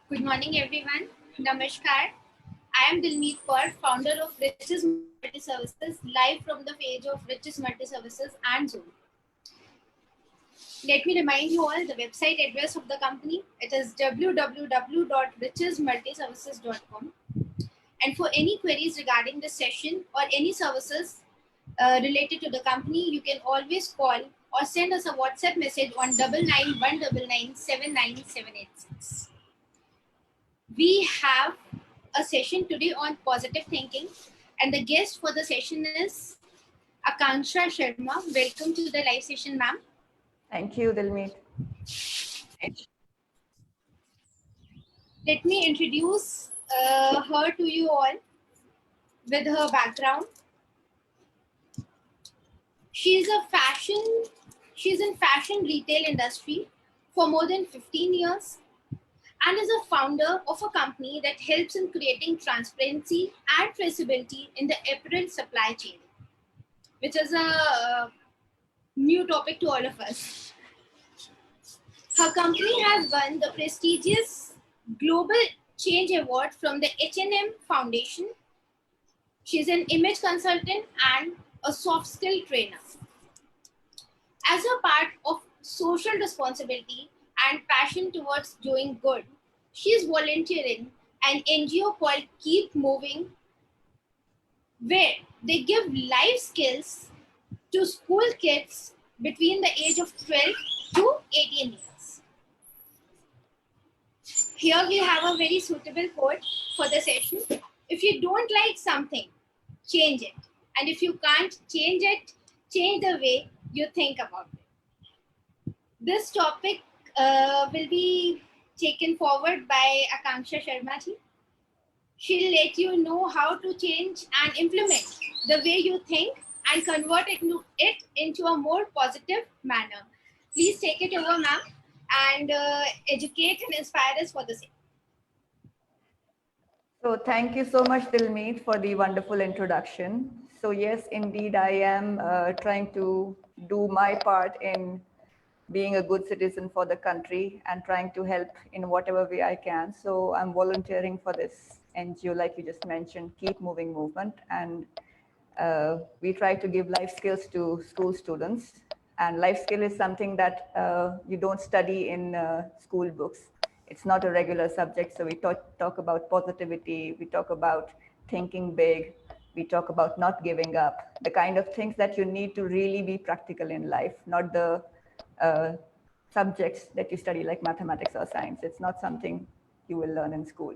Good morning, everyone. Namaskar. I am Dilmeet Kaur, founder of Riches Multi Services, live from the page of Riches Multi Services and Zoom. Let me remind you all the website address of the company. It is www.richesmultiservices.com. And for any queries regarding this session or any services related to the company, you can always call or send us a WhatsApp message on 9919979786. We have a session today on positive thinking, and the guest for the session is Akanksha Sharma. Welcome to the live session, ma'am. Thank you, Dilmeet. Let me introduce her to you all with her background. She's in fashion retail industry for more than 15 years and is a founder of a company that helps in creating transparency and traceability in the apparel supply chain, which is a new topic to all of us. Her company has won the prestigious Global Change Award from the H&M Foundation. She's an image consultant and a soft skill trainer. As a part of social responsibility and passion towards doing good, she is volunteering an NGO called Keep Moving, where they give life skills to school kids between the age of 12 to 18 years. Here we have a very suitable quote for the session. If you don't like something, change it. And if you can't change it, change the way you think about it. This topic will be taken forward by Akanksha Sharma ji. She'll let you know how to change and implement the way you think and convert it into a more positive manner. Please take it over, ma'am, and educate and inspire us for the same. So thank you so much, Dilmeet, for the wonderful introduction. So yes, indeed, I am trying to do my part in being a good citizen for the country and trying to help in whatever way I can. So I'm volunteering for this NGO, like you just mentioned, Keep Moving movement. And we try to give life skills to school students. And life skill is something that you don't study in school books. It's not a regular subject. So we talk about positivity. We talk about thinking big. We talk about not giving up, the kind of things that you need to really be practical in life, not the subjects that you study like mathematics or science. It's not something you will learn in school.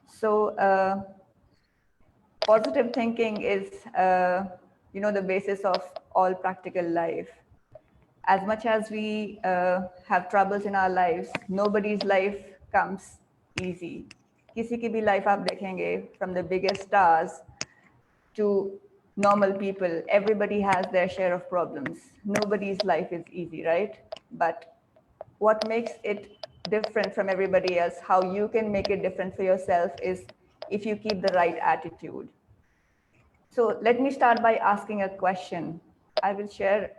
So positive thinking is, the basis of all practical life. As much as we have troubles in our lives, nobody's life comes easy. किसी की भी life आप देखेंगे, from the biggest stars to normal people, everybody has their share of problems. Nobody's life is easy, right? But what makes it different from everybody else, how you can make it different for yourself, is if you keep the right attitude. So let me start by asking a question. I will share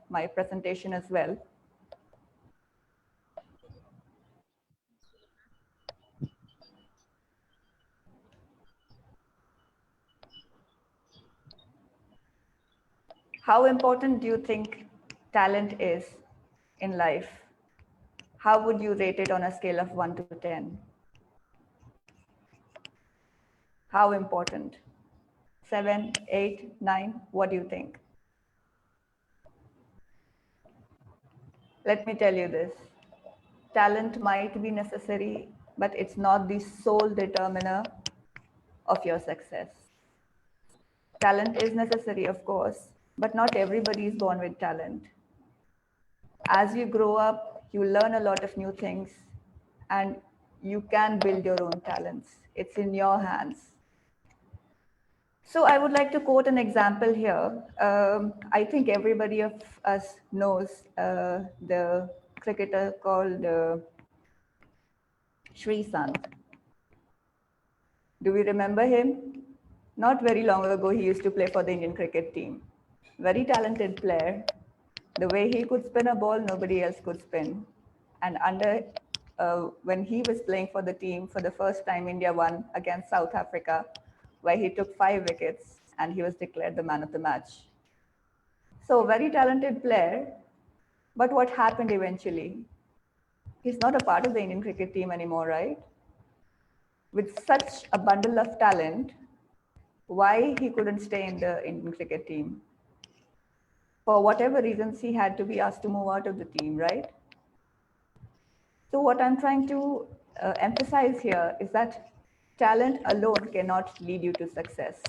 my presentation as well. How important do you think talent is in life? How would you rate it on a scale of 1 to 10? How important? 7, 8, 9? What do you think? Let me tell you this. Talent might be necessary, but it's not the sole determiner of your success. Talent is necessary, of course, but not everybody is born with talent. As you grow up, you learn a lot of new things and you can build your own talents. It's in your hands. So I would like to quote an example here. I think everybody of us knows the cricketer called Sri Sant. Do we remember him? Not very long ago, he used to play for the Indian cricket team. Very talented player. The way he could spin a ball, nobody else could spin. And under when he was playing for the team for the first time. India won against South Africa, where he took 5 wickets and he was declared the man of the match. So, very talented player. But what happened eventually? He's not a part of the Indian cricket team anymore, right? With such a bundle of talent, why he couldn't stay in the Indian cricket team? For whatever reasons, he had to be asked to move out of the team, right? So what I'm trying to emphasize here is that talent alone cannot lead you to success.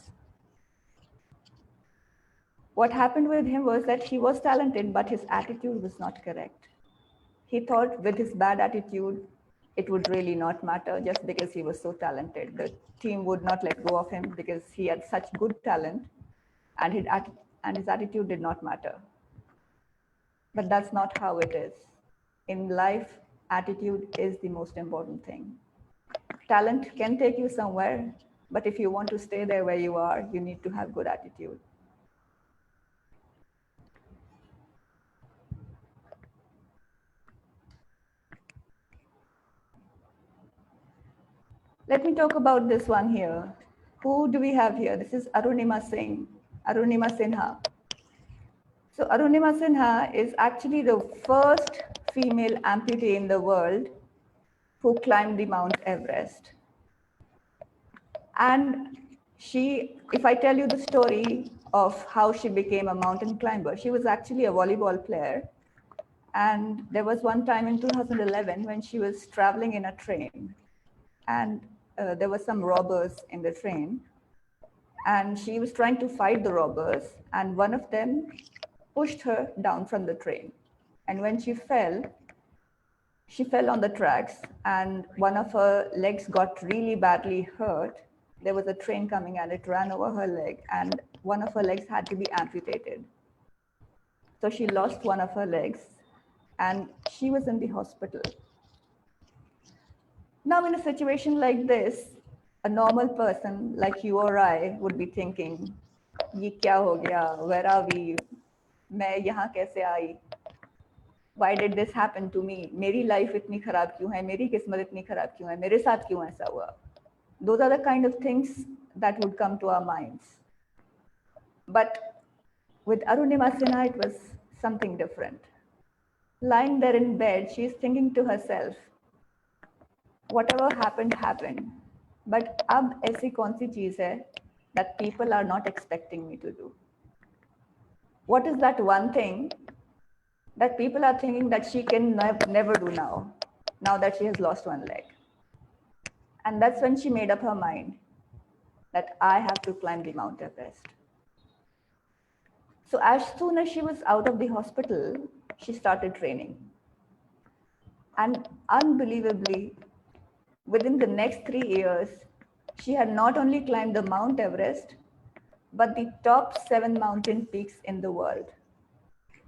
What happened with him was that he was talented, but his attitude was not correct. He thought with his bad attitude, it would really not matter just because he was so talented. The team would not let go of him because he had such good talent, and his attitude did not matter. But that's not how it is. In life, attitude is the most important thing. Talent can take you somewhere, but if you want to stay there where you are, you need to have good attitude. Let me talk about this one here. Who do we have here? This is Arunima Singh, Arunima Sinha. So Arunima Sinha is actually the first female amputee in the world who climbed the Mount Everest. And she, if I tell you the story of how she became a mountain climber, she was actually a volleyball player. And there was one time in 2011 when she was traveling in a train, and there were some robbers in the train, and she was trying to fight the robbers, and one of them pushed her down from the train. And when she fell on the tracks, and one of her legs got really badly hurt. There was a train coming and it ran over her leg, and one of her legs had to be amputated. So she lost one of her legs, and she was in the hospital. Now, in a situation like this, a normal person like you or I would be thinking, "Ye kya ho gaya? Where are we? मैं यहाँ कैसे आई? Why did this happen to me? मेरी life इतनी खराब क्यों है? मेरी किस्मत इतनी खराब क्यों है? मेरे साथ क्यों ऐसा हुआ?" Those are the kind of things that would come to our minds. But with Arunima Sinha, it was something different. Lying there in bed, she is thinking to herself, whatever happened, happened. But अब ऐसी कौन सी चीज है that people are not expecting me to do? What is that one thing that people are thinking that she can never do now that she has lost one leg? And that's when she made up her mind that I have to climb the Mount Everest. So as soon as she was out of the hospital, she started training. And unbelievably, within the next 3 years, she had not only climbed the Mount Everest, but the top 7 mountain peaks in the world.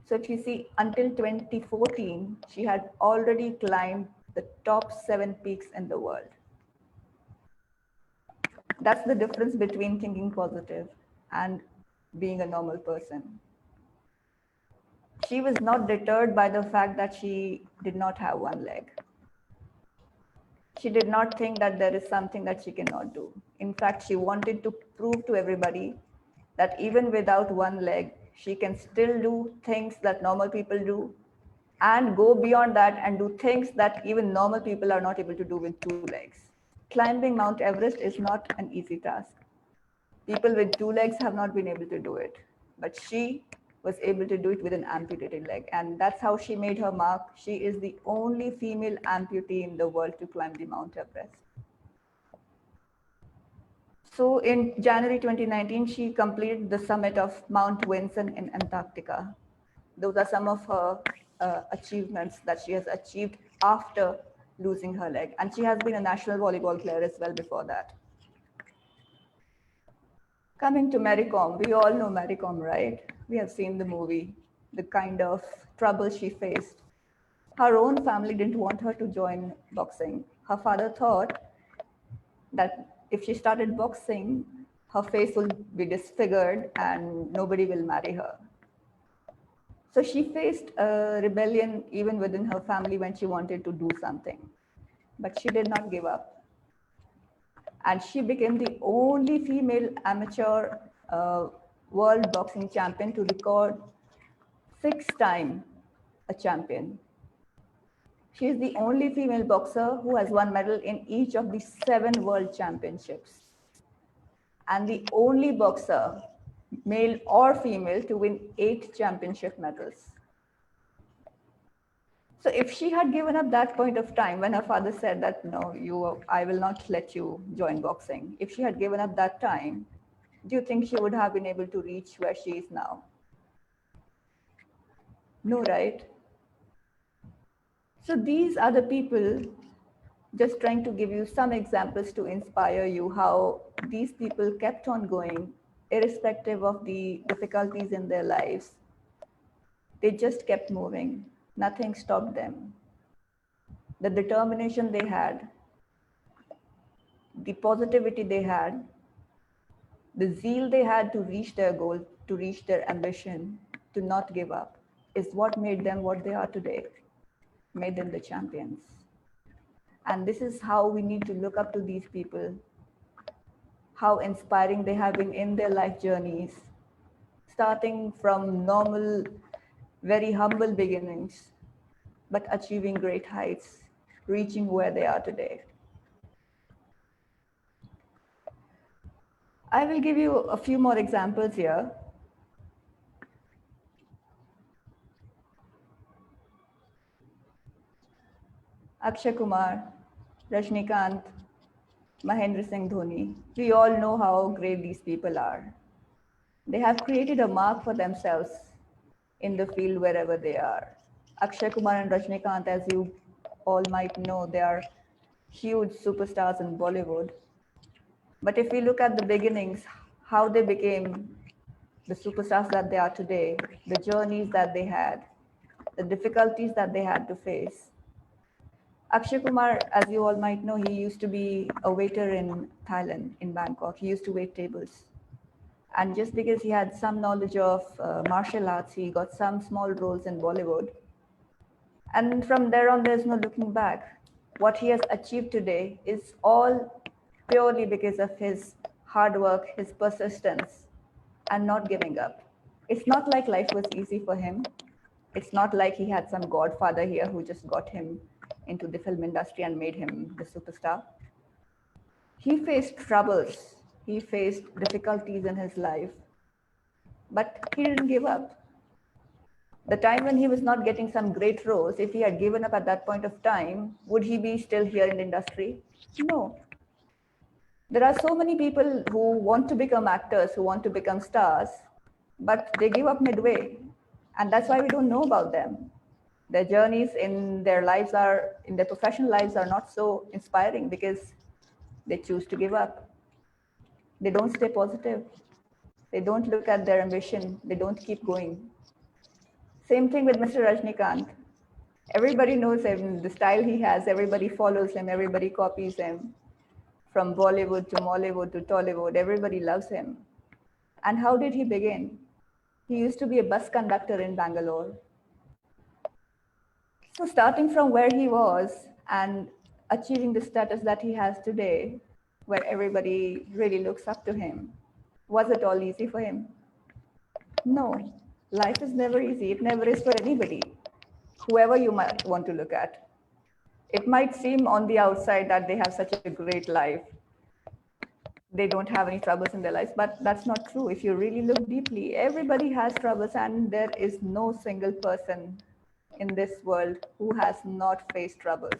So if you see, until 2014, she had already climbed the top 7 peaks in the world. That's the difference between thinking positive and being a normal person. She was not deterred by the fact that she did not have one leg. She did not think that there is something that she cannot do. In fact, she wanted to prove to everybody that even without one leg, she can still do things that normal people do and go beyond that and do things that even normal people are not able to do with 2 legs. Climbing Mount Everest is not an easy task. People with 2 legs have not been able to do it, but she was able to do it with an amputated leg. And that's how she made her mark. She is the only female amputee in the world to climb the Mount Everest. So in January 2019, she completed the summit of Mount Vinson in Antarctica. Those are some of her achievements that she has achieved after losing her leg. And she has been a national volleyball player as well before that. Coming to Mary Kom, we all know Mary Kom, right? We have seen the movie, the kind of trouble she faced. Her own family didn't want her to join boxing. Her father thought that if she started boxing, her face will be disfigured and nobody will marry her. So she faced a rebellion even within her family when she wanted to do something. but she did not give up. And she became the only female amateur world boxing champion to record 6-time a champion. She is the only female boxer who has won medal in each of the 7 world championships. And the only boxer, male or female, to win 8 championship medals. So if she had given up that point of time when her father said that, no, I will not let you join boxing. If she had given up that time, do you think she would have been able to reach where she is now? No, right? So these are the people, just trying to give you some examples to inspire you how these people kept on going, irrespective of the difficulties in their lives. They just kept moving. Nothing stopped them. The determination they had, the positivity they had, the zeal they had to reach their goal, to reach their ambition, to not give up, is what made them what they are today, made them the champions. And this is how we need to look up to these people, how inspiring they have been in their life journeys, starting from normal, very humble beginnings, but achieving great heights, reaching where they are today. I will give you a few more examples here. Akshay Kumar, Rajnikant, Mahendra Singh Dhoni. We all know how great these people are. They have created a mark for themselves in the field wherever they are. Akshay Kumar and Rajnikant, as you all might know, they are huge superstars in Bollywood. But if we look at the beginnings, how they became the superstars that they are today, the journeys that they had, the difficulties that they had to face. Akshay Kumar, as you all might know, he used to be a waiter in Thailand, in Bangkok. He used to wait tables. And just because he had some knowledge of martial arts, he got some small roles in Bollywood. And from there on, there's no looking back. What he has achieved today is all purely because of his hard work, his persistence, and not giving up. It's not like life was easy for him. It's not like he had some godfather here who just got him into the film industry and made him the superstar. He faced troubles, he faced difficulties in his life, but he didn't give up. The time when he was not getting some great roles, if he had given up at that point of time, would he be still here in the industry? No. There are so many people who want to become actors, who want to become stars, but they give up midway. And that's why we don't know about them. Their journeys in their lives are, in their professional lives are not so inspiring because they choose to give up. They don't stay positive. They don't look at their ambition. They don't keep going. Same thing with Mr. Rajnikant. Everybody knows him, the style he has, everybody follows him, everybody copies him. From Bollywood to Mollywood to Tollywood, everybody loves him. And how did he begin? He used to be a bus conductor in Bangalore. So starting from where he was and achieving the status that he has today, where everybody really looks up to him, was it all easy for him? No, life is never easy. It never is for anybody, whoever you might want to look at. It might seem on the outside that they have such a great life. They don't have any troubles in their lives, but that's not true. If you really look deeply, everybody has troubles, and there is no single person in this world who has not faced troubles,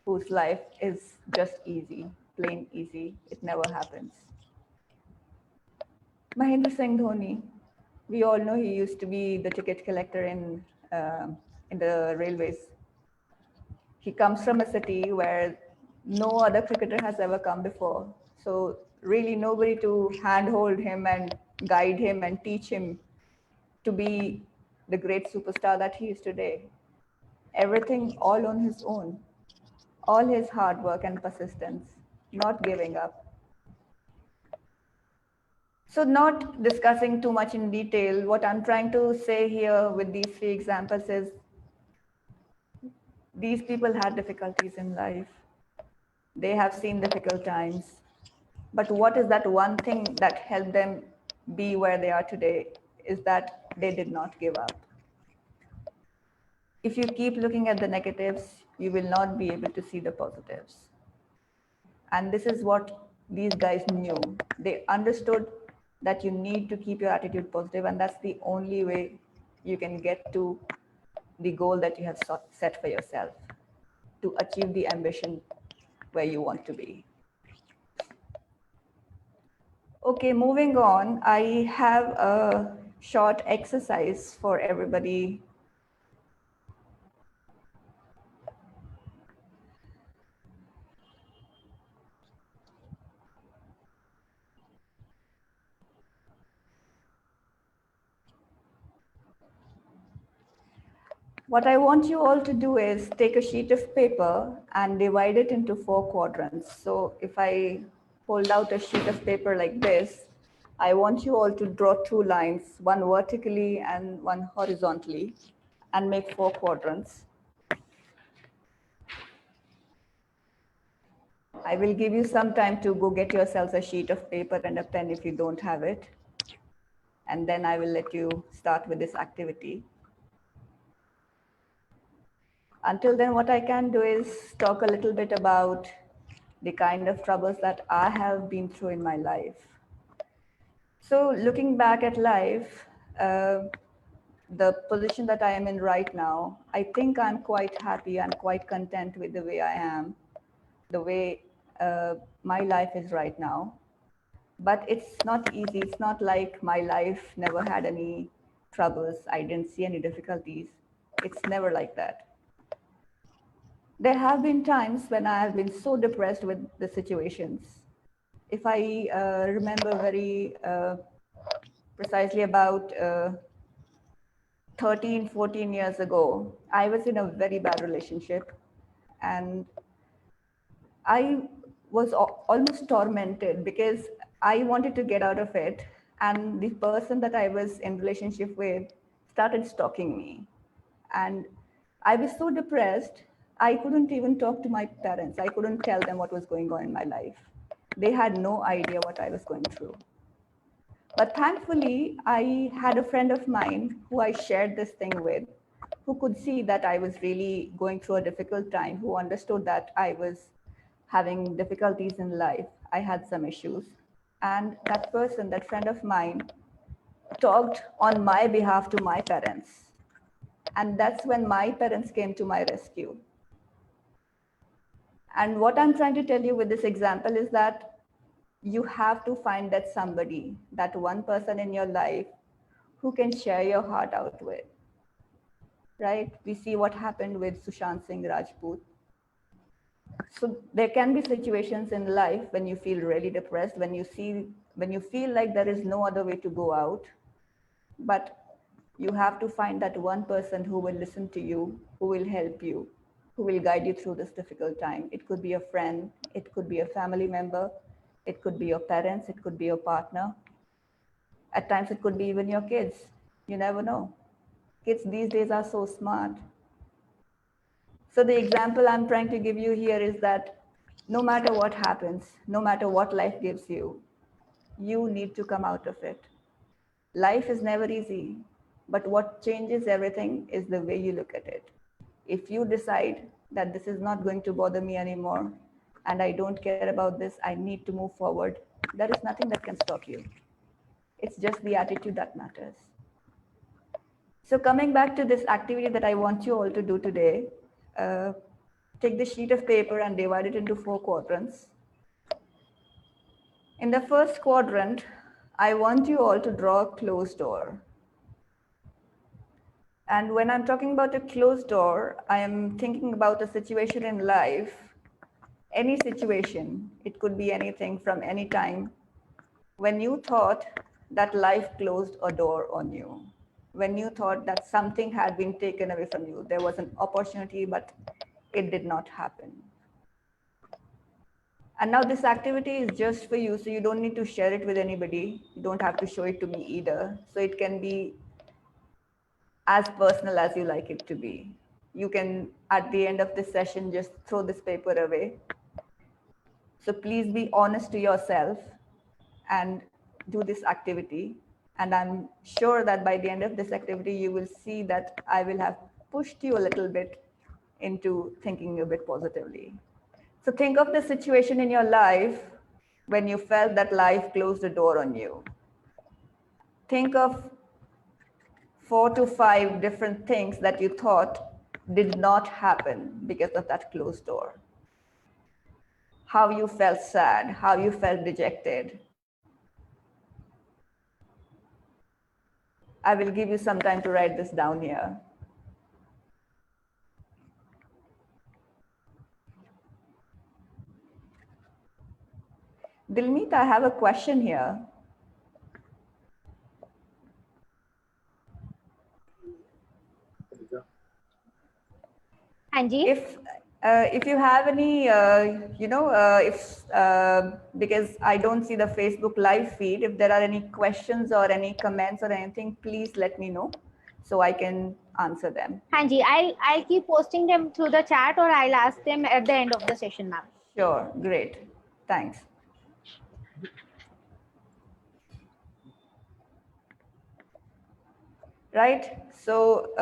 whose life is just easy, plain easy. It never happens. Mahendra Singh Dhoni, we all know he used to be the ticket collector in the railways. He comes from a city where no other cricketer has ever come before. So really nobody to handhold him and guide him and teach him to be the great superstar that he is today. Everything all on his own, all his hard work and persistence, not giving up. So not discussing too much in detail, what I'm trying to say here with these 3 examples is these people had difficulties in life. They have seen difficult times. But what is that one thing that helped them be where they are today is that they did not give up. If you keep looking at the negatives, you will not be able to see the positives. And this is what these guys knew. They understood that you need to keep your attitude positive, and that's the only way you can get to the goal that you have set for yourself, to achieve the ambition where you want to be. Okay, moving on, I have a short exercise for everybody. What I want you all to do is take a sheet of paper and divide it into 4 quadrants. So if I hold out a sheet of paper like this, I want you all to draw 2 lines, one vertically and one horizontally, and make 4 quadrants. I will give you some time to go get yourselves a sheet of paper and a pen if you don't have it. And then I will let you start with this activity. Until then, what I can do is talk a little bit about the kind of troubles that I have been through in my life. So looking back at life, the position that I am in right now, I think I'm quite happy and quite content with the way I am, the way my life is right now. But it's not easy. It's not like my life never had any troubles. I didn't see any difficulties. It's never like that. There have been times when I have been so depressed with the situations. If I remember very precisely about 13, 14 years ago, I was in a very bad relationship, and I was almost tormented because I wanted to get out of it. And the person that I was in relationship with started stalking me. And I was so depressed, I couldn't even talk to my parents. I couldn't tell them what was going on in my life. They had no idea what I was going through. But thankfully, I had a friend of mine who I shared this thing with, who could see that I was really going through a difficult time, who understood that I was having difficulties in life. I had some issues. And that person, that friend of mine, talked on my behalf to my parents. And that's when my parents came to my rescue. And what I'm trying to tell you with this example is that you have to find that somebody, that one person in your life who can share your heart out with, right? We see what happened with Sushant Singh Rajput. So there can be situations in life when you feel really depressed, when you feel like there is no other way to go out, but you have to find that one person who will listen to you, who will help you, who will guide you through this difficult time. It could be a friend, it could be a family member, it could be your parents, it could be your partner. At times, it could be even your kids. You never know. Kids these days are so smart. So the example I'm trying to give you here is that no matter what happens, no matter what life gives you, you need to come out of it. Life is never easy, but what changes everything is the way you look at it. If you decide that this is not going to bother me anymore, and I don't care about this, I need to move forward, there is nothing that can stop you. It's just the attitude that matters. So coming back to this activity that I want you all to do today, take the sheet of paper and divide it into 4 quadrants. In the first quadrant, I want you all to draw a closed door. And when I'm talking about a closed door, I am thinking about a situation in life, any situation, it could be anything from any time, when you thought that life closed a door on you, when you thought that something had been taken away from you, there was an opportunity, but it did not happen. And now this activity is just for you, so you don't need to share it with anybody. You don't have to show it to me either. So it can be as personal as you like it to be. You can, at the end of this session, just throw this paper away So please be honest to yourself and do this activity. And I'm sure that by the end of this activity, you will see that I will have pushed you a little bit into thinking a bit positively. So think of the situation in your life when you felt that life closed the door on you. Think of 4 to 5 different things that you thought did not happen because of that closed door. How you felt sad, how you felt dejected. I will give you some time to write this down here. Dilmeet, I have a question here. Anji? If you have any, because I don't see the Facebook live feed, if there are any questions or any comments or anything, please let me know so I can answer them. Anji, I'll keep posting them through the chat, or I'll ask them at the end of the session, ma'am. Sure, great. Thanks. Right, so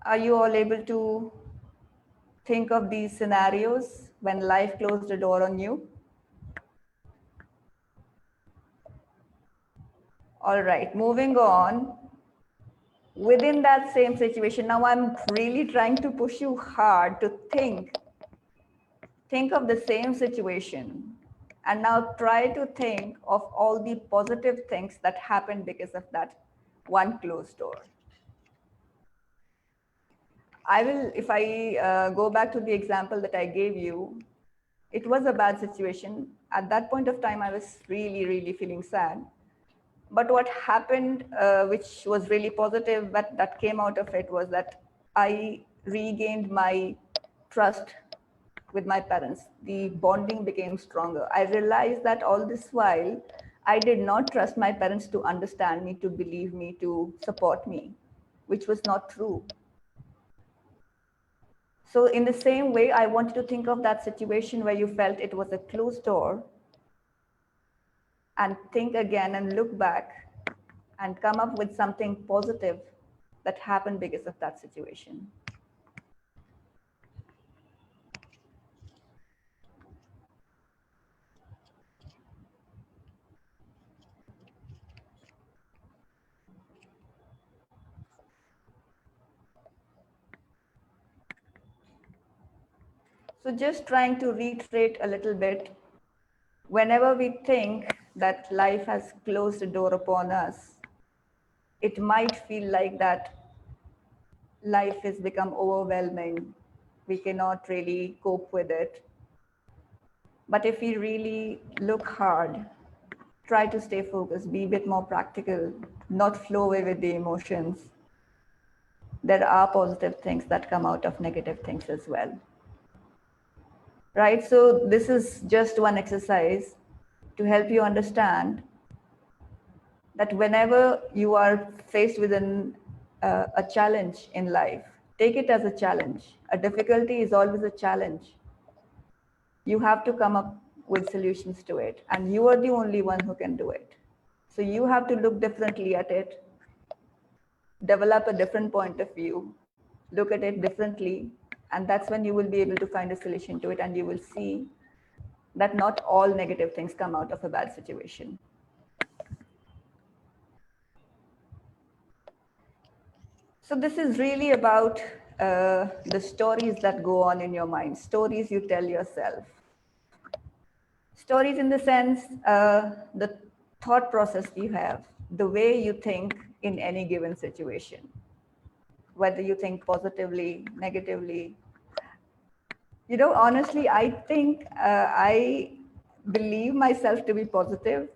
are you all able to think of these scenarios when life closed the door on you? All right, moving on. Within that same situation, now I'm really trying to push you hard to think of the same situation, and now try to think of all the positive things that happened because of that one closed door. I will, if I go back to the example that I gave you, it was a bad situation. At that point of time, I was really, really feeling sad. But what happened, which was really positive, but that came out of it, was that I regained my trust with my parents. The bonding became stronger. I realized that all this while, I did not trust my parents to understand me, to believe me, to support me, which was not true. So in the same way, I want you to think of that situation where you felt it was a closed door, and think again and look back and come up with something positive that happened because of that situation. So just trying to reiterate a little bit, whenever we think that life has closed the door upon us, it might feel like that life has become overwhelming. We cannot really cope with it. But if we really look hard, try to stay focused, be a bit more practical, not flow away with the emotions. There are positive things that come out of negative things as well. Right? So this is just one exercise to help you understand that whenever you are faced with a challenge in life, take it as a challenge. A difficulty is always a challenge. You have to come up with solutions to it, and you are the only one who can do it. So you have to look differently at it, develop a different point of view, look at it differently, and that's when you will be able to find a solution to it, and you will see that not all negative things come out of a bad situation. So this is really about the stories that go on in your mind, stories you tell yourself. Stories in the sense, the thought process you have, the way you think in any given situation, whether you think positively, negatively. You know, honestly, I think I believe myself to be positive,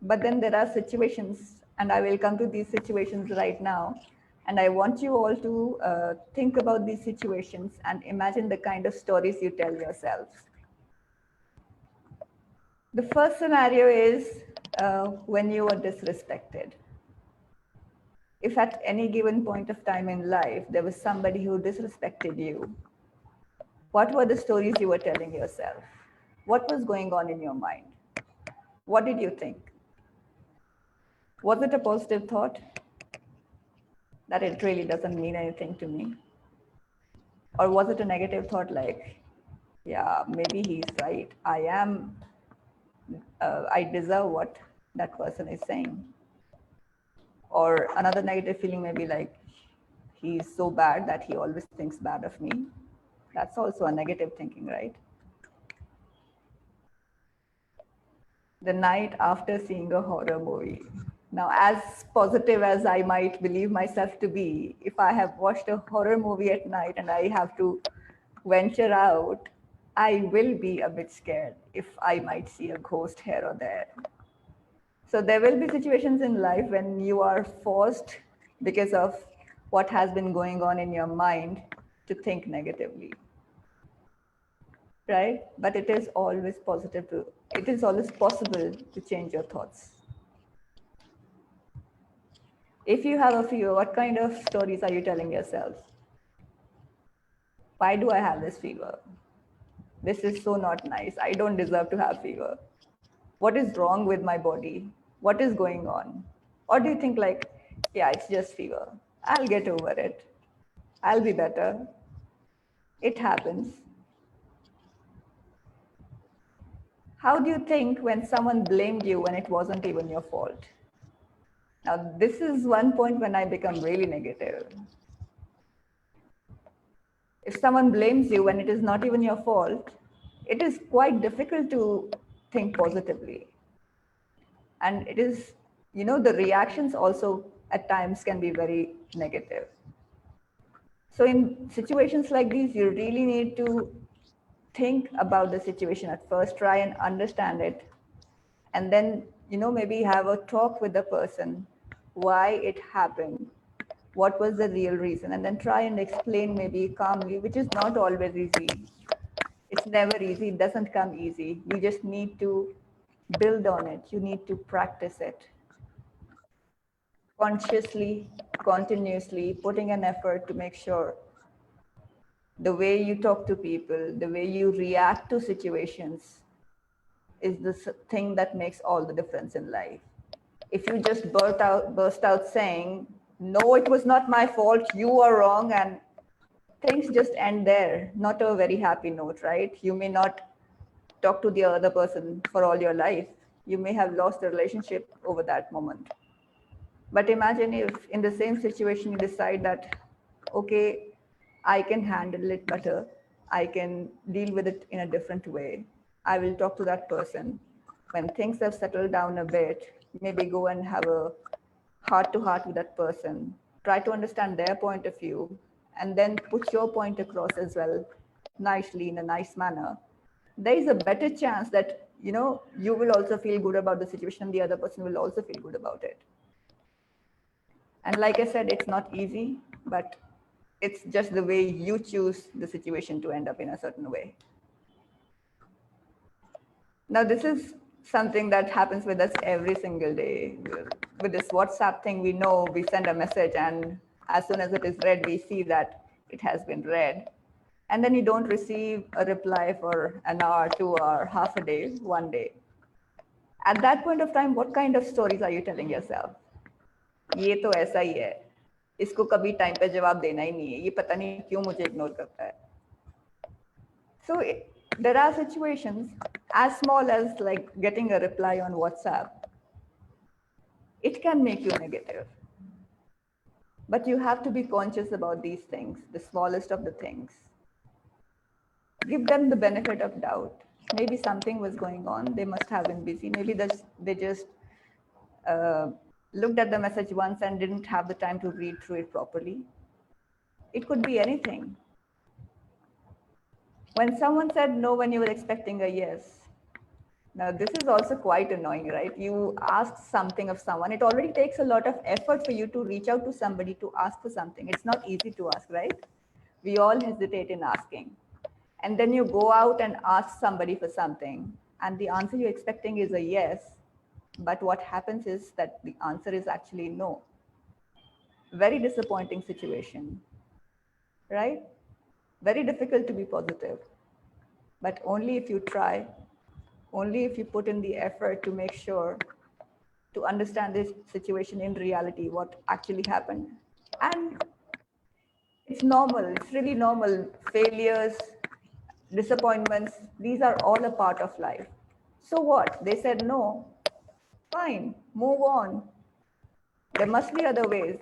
but then there are situations, and I will come to these situations right now. And I want you all to think about these situations and imagine the kind of stories you tell yourselves. The first scenario is when you are disrespected. If at any given point of time in life, there was somebody who disrespected you, what were the stories you were telling yourself? What was going on in your mind? What did you think? Was it a positive thought that it really doesn't mean anything to me? Or was it a negative thought like, yeah, maybe he's right. I deserve what that person is saying. Or another negative feeling may be like, he's so bad that he always thinks bad of me. That's also a negative thinking, right? The night after seeing a horror movie. Now, as positive as I might believe myself to be, if I have watched a horror movie at night and I have to venture out, I will be a bit scared if I might see a ghost here or there. So there will be situations in life when you are forced, because of what has been going on in your mind, to think negatively, right? But it is always it is always possible to change your thoughts. If you have a fear, what kind of stories are you telling yourself? Why do I have this fever? This is so not nice. I don't deserve to have fever. What is wrong with my body? What is going on? Or do you think like, yeah, it's just fever. I'll get over it. I'll be better. It happens. How do you think when someone blamed you when it wasn't even your fault? Now, this is one point when I become really negative. If someone blames you when it is not even your fault, it is quite difficult to think positively. And it is, the reactions also at times can be very negative. So in situations like these, you really need to think about the situation at first, try and understand it, and then, maybe have a talk with the person, why it happened, what was the real reason, and then try and explain maybe calmly, which is not always easy. It's never easy, it doesn't come easy. You just need to build on it, you need to practice it consciously, continuously, putting an effort to make sure the way you talk to people, the way you react to situations is the thing that makes all the difference in life. If you just burst out saying, no, it was not my fault, you are wrong, and things just end there, not a very happy note, right? You may not talk to the other person for all your life. You may have lost the relationship over that moment. But imagine if in the same situation you decide that, okay, I can handle it better. I can deal with it in a different way. I will talk to that person. When things have settled down a bit, maybe go and have a heart to heart with that person. Try to understand their point of view and then put your point across as well, nicely, in a nice manner. There is a better chance that, you will also feel good about the situation. The other person will also feel good about it. And like I said, it's not easy, but it's just the way you choose the situation to end up in a certain way. Now, this is something that happens with us every single day. With this WhatsApp thing, we know we send a message, and as soon as it is read, we see that it has been read. And then you don't receive a reply for an hour, 2 hour, half a day, one day. At that point of time, what kind of stories are you telling yourself? ये तो ऐसा ही है, इसको कभी time पे जवाब देना ही नहीं है, ये पता नहीं क्यों मुझे इग्नोर करता है. So there are situations as small as like getting a reply on WhatsApp. It can make you negative. But you have to be conscious about these things, the smallest of the things. Give them the benefit of doubt. Maybe something was going on. They must have been busy. Maybe they just looked at the message once and didn't have the time to read through it properly. It could be anything. When someone said no when you were expecting a yes, now this is also quite annoying, right? You ask something of someone, it already takes a lot of effort for you to reach out to somebody to ask for something. It's not easy to ask, right? We all hesitate in asking. And then you go out and ask somebody for something, and the answer you're expecting is a yes. But what happens is that the answer is actually no. very disappointing situation, right? Very difficult to be positive, but only if you try, only if you put in the effort to make sure to understand this situation in reality, what actually happened. And it's normal, it's really normal. Failures, disappointments, these are all a part of life. So what? They said no. Fine, move on. There must be other ways.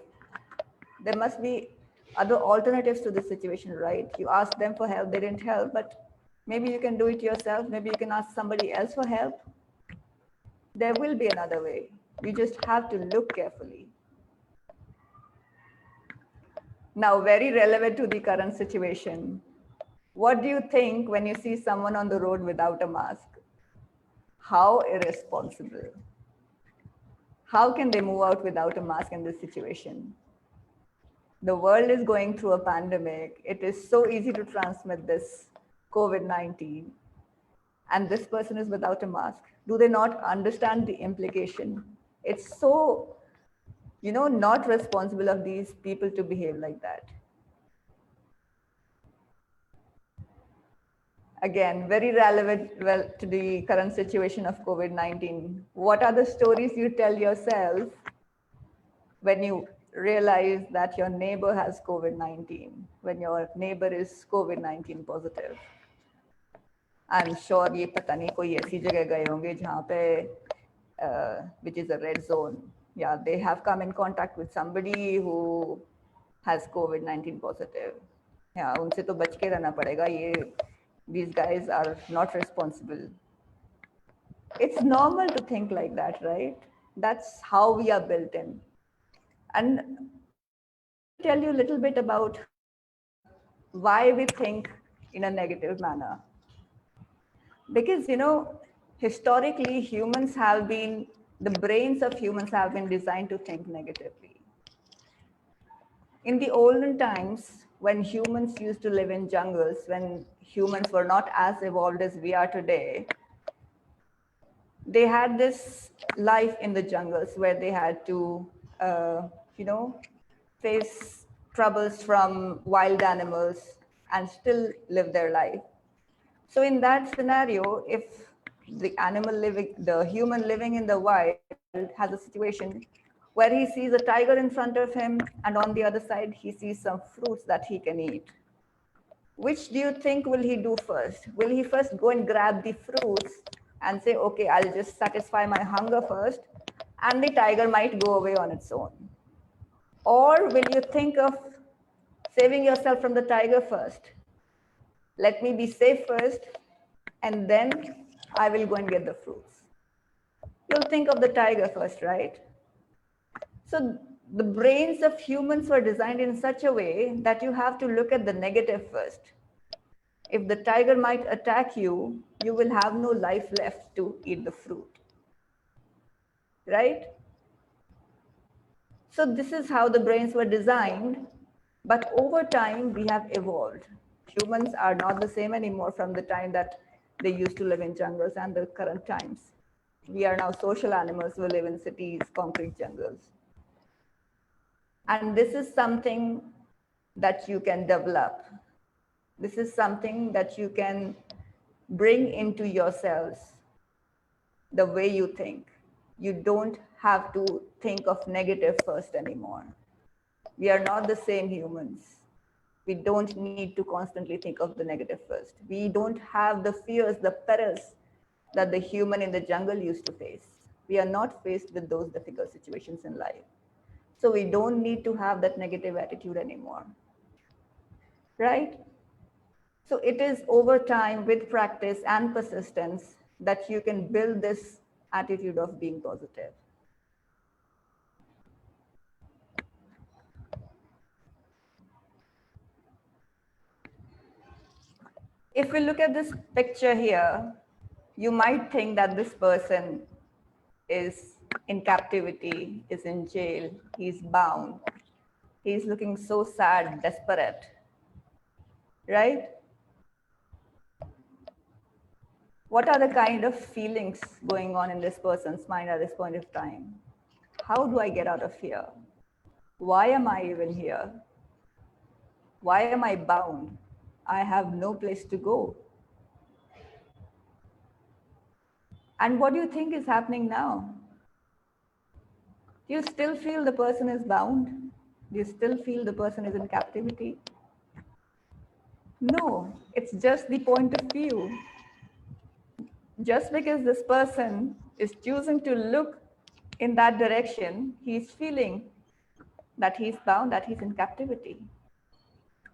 There must be other alternatives to this situation, right? You asked them for help, they didn't help, but maybe you can do it yourself. Maybe you can ask somebody else for help. There will be another way. You just have to look carefully. Now, very relevant to the current situation. What do you think when you see someone on the road without a mask? How irresponsible. How can they move out without a mask in this situation? The world is going through a pandemic. It is so easy to transmit this COVID-19. And this person is without a mask. Do they not understand the implication? It's so, not responsible of these people to behave like that. Again, very relevant to the current situation of COVID-19. What are the stories you tell yourself when you realize that your neighbor has COVID-19, when your neighbor is COVID-19 positive? I'm sure ये पता नहीं कोई ऐसी जगह गए होंगे जहाँ पे which is a red zone. Yeah, they have come in contact with somebody who has COVID-19 positive. Yeah, उनसे तो बच के रहना पड़ेगा. These guys are not responsible. It's normal to think like that, right? That's how we are built in. And I'll tell you a little bit about why we think in a negative manner. Because, historically, the brains of humans have been designed to think negatively. In the olden times, when humans used to live in jungles, when humans were not as evolved as we are today, they had this life in the jungles where they had to, face troubles from wild animals and still live their life. So in that scenario, if the human living in the wild has a situation where he sees a tiger in front of him and on the other side, he sees some fruits that he can eat, which do you think will he do first? Will he first go and grab the fruits and say, okay, I'll just satisfy my hunger first, and the tiger might go away on its own? Or will you think of saving yourself from the tiger first? Let me be safe first, and then I will go and get the fruits. You'll think of the tiger first, right? So the brains of humans were designed in such a way that you have to look at the negative first. If the tiger might attack you, you will have no life left to eat the fruit, right? So this is how the brains were designed, but over time we have evolved. Humans are not the same anymore from the time that they used to live in jungles and the current times. We are now social animals who live in cities, concrete jungles. And this is something that you can develop. This is something that you can bring into yourselves, the way you think. You don't have to think of negative first anymore. We are not the same humans. We don't need to constantly think of the negative first. We don't have the fears, the perils that the human in the jungle used to face. We are not faced with those difficult situations in life. So we don't need to have that negative attitude anymore, right? So it is over time with practice and persistence that you can build this attitude of being positive. If we look at this picture here, you might think that this person is in captivity, is in jail, he's bound. He's looking so sad, desperate, right? What are the kind of feelings going on in this person's mind at this point of time? How do I get out of here? Why am I even here? Why am I bound? I have no place to go. And what do you think is happening now? Do you still feel the person is bound? Do you still feel the person is in captivity? No, it's just the point of view. Just because this person is choosing to look in that direction, he's feeling that he's bound, that he's in captivity.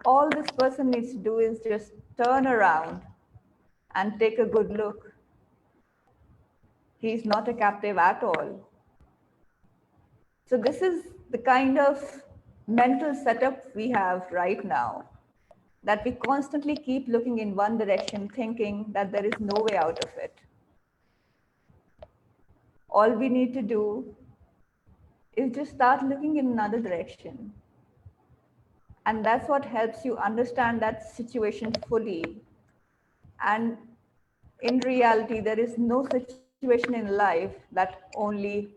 All this person needs to do is just turn around and take a good look. He's not a captive at all. So this is the kind of mental setup we have right now, that we constantly keep looking in one direction, thinking that there is no way out of it. All we need to do is just start looking in another direction. And that's what helps you understand that situation fully. And in reality, there is no situation in life that only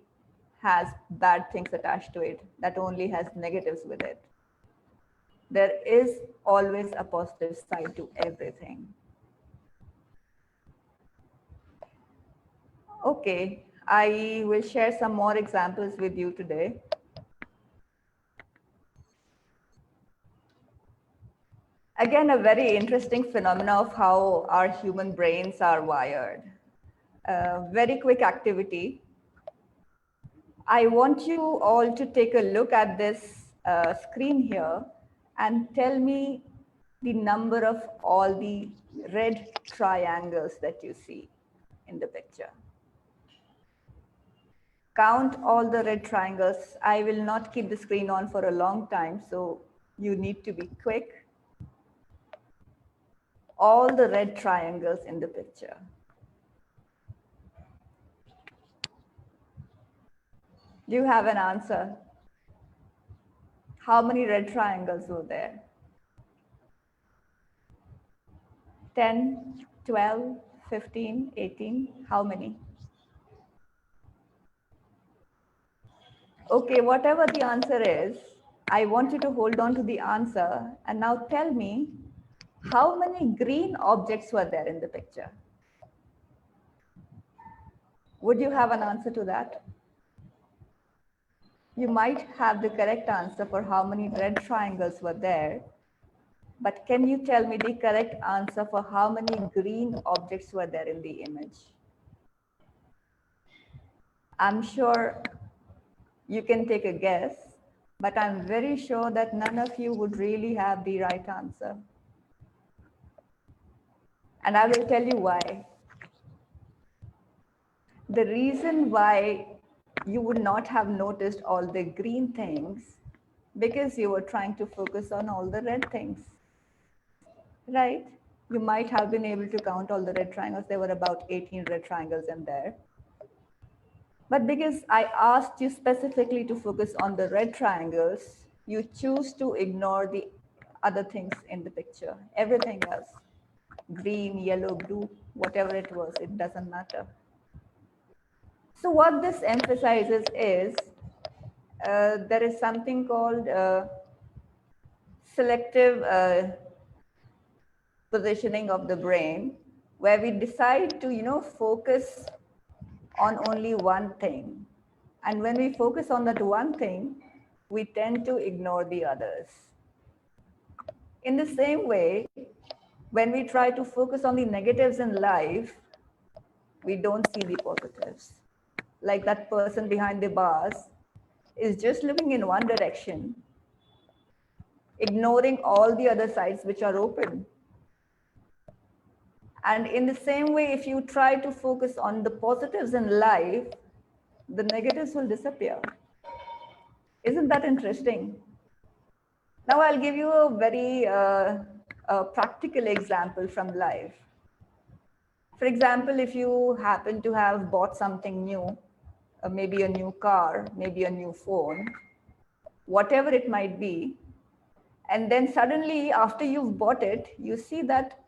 has bad things attached to it, that only has negatives with it. There is always a positive side to everything. Okay, I will share some more examples with you today. Again, a very interesting phenomena of how our human brains are wired. Very quick activity. I want you all to take a look at this screen here and tell me the number of all the red triangles that you see in the picture. Count all the red triangles. I will not keep the screen on for a long time, so you need to be quick. All the red triangles in the picture. Do you have an answer? How many red triangles were there? 10, 12, 15, 18, how many? Okay, whatever the answer is, I want you to hold on to the answer and now tell me how many green objects were there in the picture? Would you have an answer to that? You might have the correct answer for how many red triangles were there, but can you tell me the correct answer for how many green objects were there in the image? I'm sure you can take a guess, but I'm very sure that none of you would really have the right answer. And I will tell you why. The reason why you would not have noticed all the green things, because you were trying to focus on all the red things, right? You might have been able to count all the red triangles. There were about 18 red triangles in there. But because I asked you specifically to focus on the red triangles, you choose to ignore the other things in the picture, everything else, green, yellow, blue, whatever it was, it doesn't matter. So what this emphasizes is there is something called selective positioning of the brain, where we decide to focus on only one thing. And when we focus on that one thing, we tend to ignore the others. In the same way, when we try to focus on the negatives in life, we don't see the positives. Like that person behind the bars is just looking in one direction, ignoring all the other sides which are open. And in the same way, if you try to focus on the positives in life, the negatives will disappear. Isn't that interesting? Now I'll give you a very practical example from life. For example, if you happen to have bought something new, maybe a new car, maybe a new phone, whatever it might be, and then suddenly after you've bought it, you see that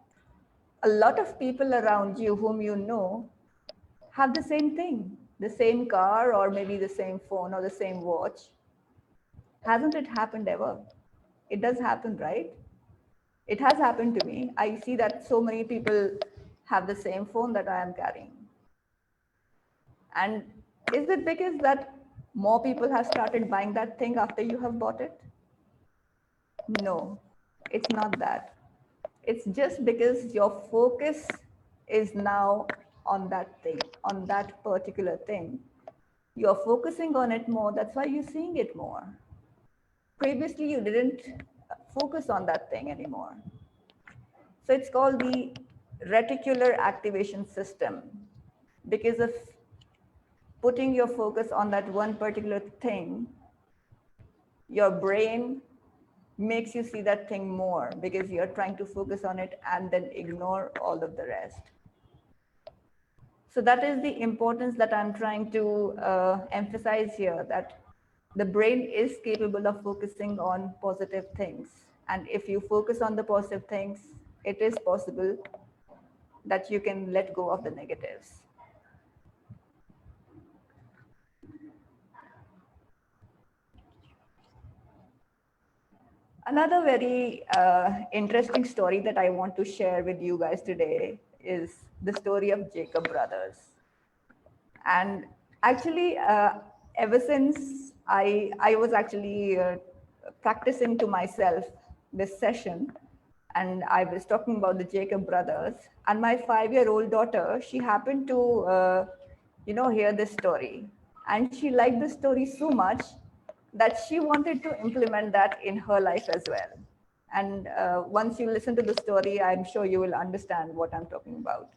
a lot of people around you whom you know have the same thing, the same car or maybe the same phone or the same watch. Hasn't it happened ever? It does happen, right? It has happened to me. I see that so many people have the same phone that I am carrying. And is it because that more people have started buying that thing after you have bought it? No, it's not that. It's just because your focus is now on that thing, on that particular thing. You're focusing on it more. That's why you're seeing it more. Previously, you didn't focus on that thing anymore. So it's called the reticular activation system. Because of putting your focus on that one particular thing, your brain makes you see that thing more because you're trying to focus on it and then ignore all of the rest. So that is the importance that I'm trying to emphasize here, that the brain is capable of focusing on positive things. And if you focus on the positive things, it is possible that you can let go of the negatives. Another very interesting story that I want to share with you guys today is the story of Jacob Brothers. And actually, ever since I was actually practicing to myself this session, and I was talking about the Jacob Brothers, and my 5-year-old daughter, she happened to, hear this story. And she liked the story so much that she wanted to implement that in her life as well. And once you listen to the story, I'm sure you will understand what I'm talking about.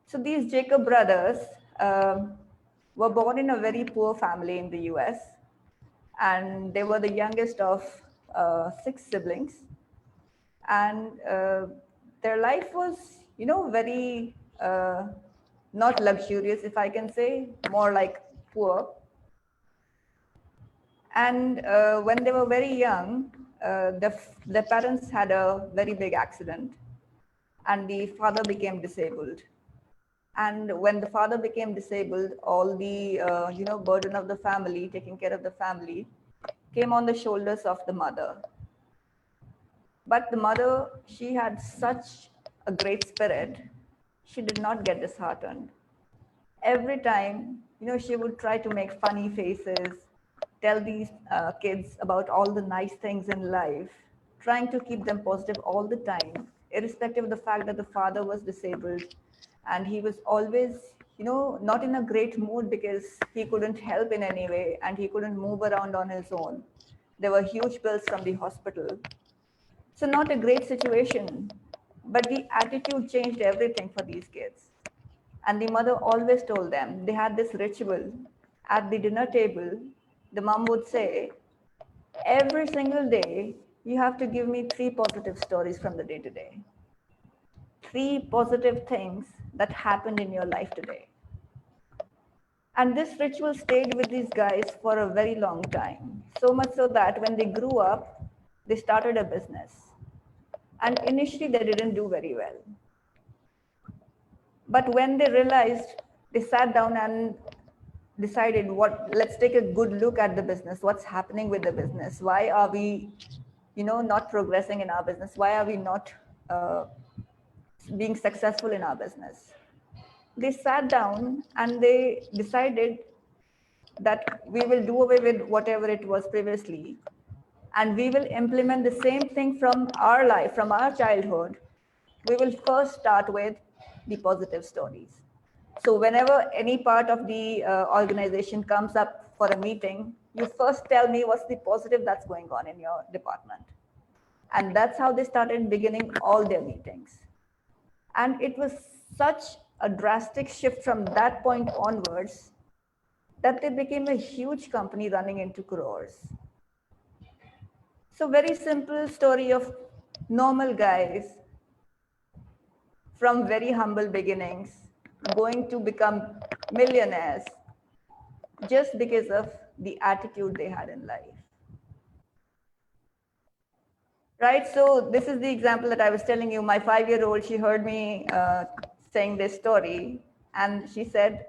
So these Jacob brothers were born in a very poor family in the US, and they were the youngest of 6 siblings. And their life was, very not luxurious, if I can say, more like poor. And when they were very young, their parents had a very big accident, and the father became disabled. And when the father became disabled, all the burden of the family, taking care of the family, came on the shoulders of the mother. But the mother, she had such a great spirit. She did not get disheartened. Every time, she would try to make funny faces, tell these kids about all the nice things in life, trying to keep them positive all the time, irrespective of the fact that the father was disabled. And he was always, not in a great mood because he couldn't help in any way and he couldn't move around on his own. There were huge bills from the hospital. So not a great situation, but the attitude changed everything for these kids. And the mother always told them, they had this ritual at the dinner table. The mom would say, every single day, you have to give me 3 positive stories from the day to day. 3 positive things that happened in your life today. And this ritual stayed with these guys for a very long time. So much so that when they grew up, they started a business. And initially, they didn't do very well. But when they realized, they sat down and decided, let's take a good look at the business. What's happening with the business? Why are we, not progressing in our business? Why are we not being successful in our business? They sat down and they decided that we will do away with whatever it was previously, and we will implement the same thing from our life, from our childhood. We will first start with the positive stories. So whenever any part of the organization comes up for a meeting, you first tell me what's the positive that's going on in your department. And that's how they started beginning all their meetings. And it was such a drastic shift from that point onwards that they became a huge company running into crores. So very simple story of normal guys from very humble beginnings going to become millionaires just because of the attitude they had in life. Right, so this is the example that I was telling you. My 5-year-old, she heard me saying this story, and she said,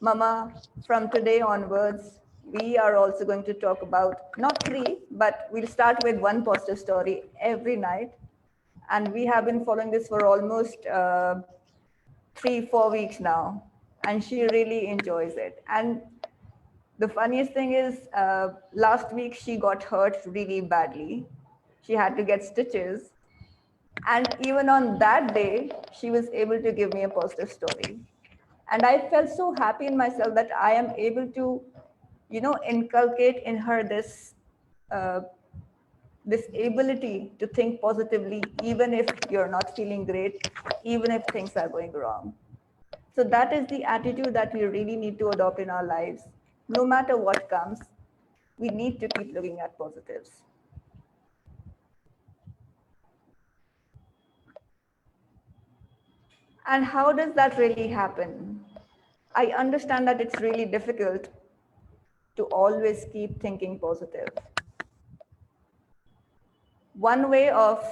Mama, from today onwards, we are also going to talk about not three, but we'll start with one positive story every night. And we have been following this for almost 3-4 weeks now. And she really enjoys it. And the funniest thing is, last week she got hurt really badly. She had to get stitches. And even on that day, she was able to give me a positive story. And I felt so happy in myself that I am able to, inculcate in her uh, this ability to think positively, even if you're not feeling great, even if things are going wrong. So that is the attitude that we really need to adopt in our lives. No matter what comes, we need to keep looking at positives. And how does that really happen? I understand that it's really difficult to always keep thinking positive. One way of,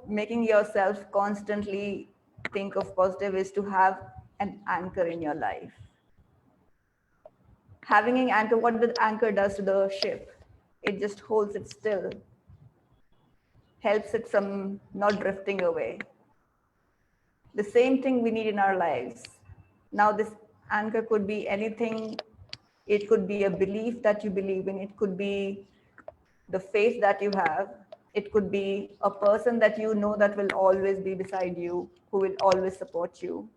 making yourself constantly think of positive is to have an anchor in your life. Having an anchor, what the anchor does to the ship, it just holds it still, helps it from not drifting away. The same thing we need in our lives. Now, this anchor could be anything. It could be a belief that you believe in. It could be the faith that you have. It could be a person that you know that will always be beside you, who will always support you.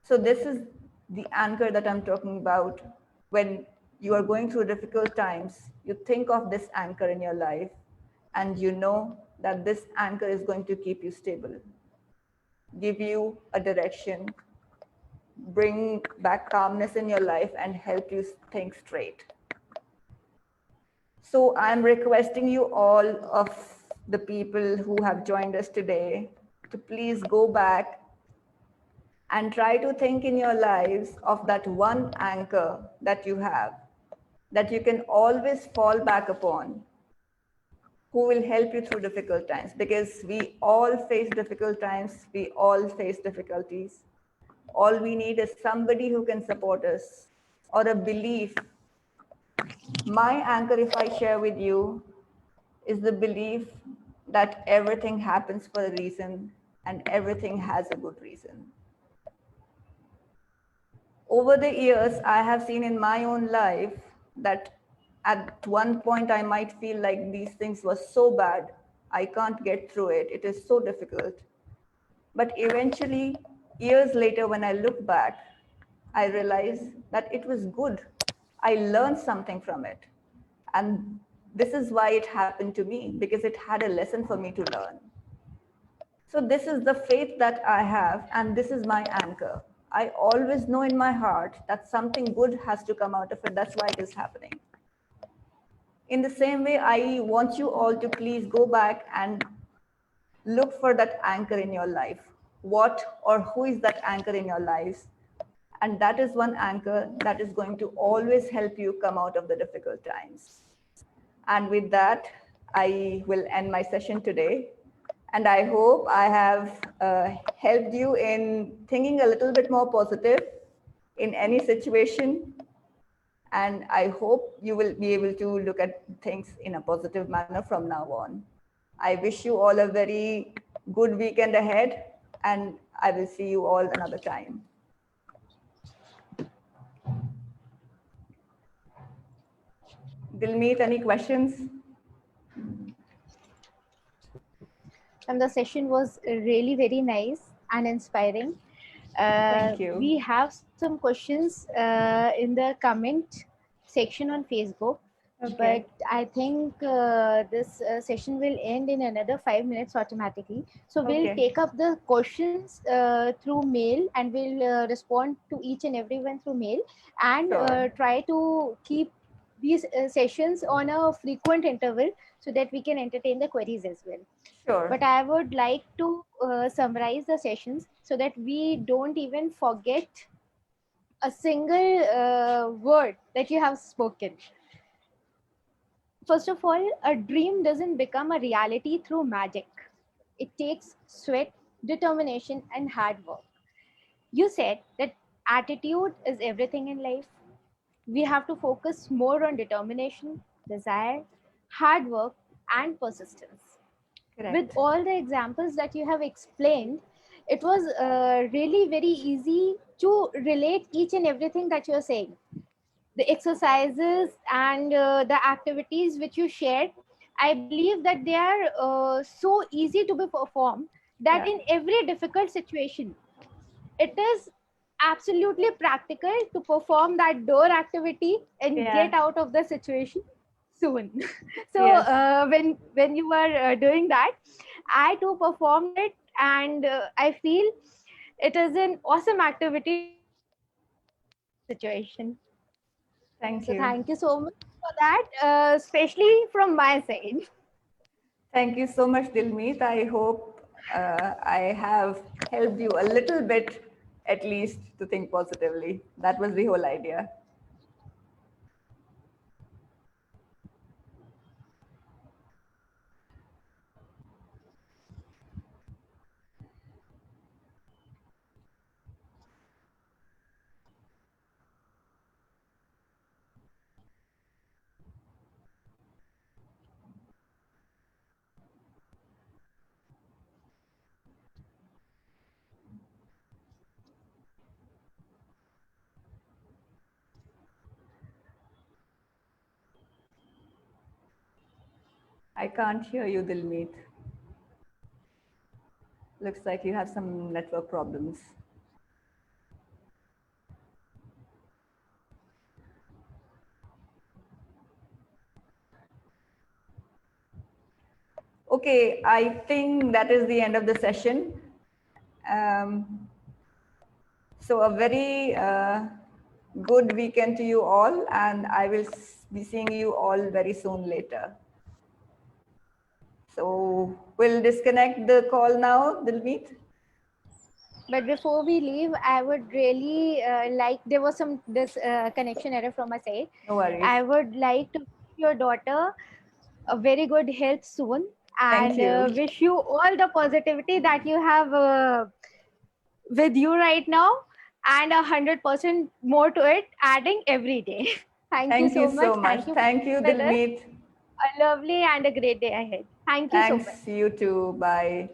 So this is the anchor that I'm talking about. When you are going through difficult times, you think of this anchor in your life, and you know that this anchor is going to keep you stable, give you a direction, bring back calmness in your life, and help you think straight. So I'm requesting you all of the people who have joined us today to please go back and try to think in your lives of that one anchor that you have, that you can always fall back upon, who will help you through difficult times, because we all face difficult times, we all face difficulties. All we need is somebody who can support us, or a belief. My anchor, if I share with you, is the belief that everything happens for a reason and everything has a good reason. Over the years, I have seen in my own life that at one point I might feel like these things were so bad, I can't get through it, it is so difficult. But eventually, years later, when I look back, I realize that it was good. I learned something from it. And this is why it happened to me, because it had a lesson for me to learn. So this is the faith that I have, and this is my anchor. I always know in my heart that something good has to come out of it. That's why it is happening. In the same way, I want you all to please go back and look for that anchor in your life. What or who is that anchor in your lives? And that is one anchor that is going to always help you come out of the difficult times. And with that, I will end my session today. And I hope I have helped you in thinking a little bit more positive in any situation. And I hope you will be able to look at things in a positive manner from now on. I wish you all a very good weekend ahead, and I will see you all another time. Dilmeet, any questions? And the session was really very nice and inspiring. Thank you. We have some questions in the comment section on Facebook. Okay. But I think this session will end in another 5 minutes automatically. So we'll Okay. take up the questions through mail, and we'll respond to each and everyone through mail, and Sure. try to keep these sessions on a frequent interval so that we can entertain the queries as well. Sure. But I would like to summarize the sessions so that we don't even forget a single word that you have spoken. First of all, a dream doesn't become a reality through magic. It takes sweat, determination, and hard work. You said that attitude is everything in life. we have to focus more on determination, desire, hard work, and persistence. With Correct. all the examples that you have explained, it was really very easy to relate each and everything that you're saying. The exercises and the activities which you shared, I believe that they are so easy to be performed that Yeah. in every difficult situation, it is absolutely practical to perform that door activity and Yeah. get out of the situation soon. So Yes. when you were doing that, I too performed it, and I feel it is an awesome activity situation. Thank So you. thank you so much for that, especially from my side. Thank you so much, Dilmeet. I hope I have helped you a little bit, at least, to think positively. That was the whole idea. I can't hear you, Dilmeet. Looks like you have some network problems. Okay, I think that is the end of the session. So a very good weekend to you all, and I will be seeing you all very soon later. So we'll disconnect the call now, Dilmeet. But before we leave, I would really like, there was some this connection error from my side. No worries. I would like to wish your daughter a very good health soon, Thank and you. wish you all the positivity that you have with you right now, and 100% more to it, adding every day. Thank you Thank you so so much. much. Thank you for Thank you, being with us. Dilmeet. A lovely and a great day ahead. Thank you so much. Thanks, you too. Bye.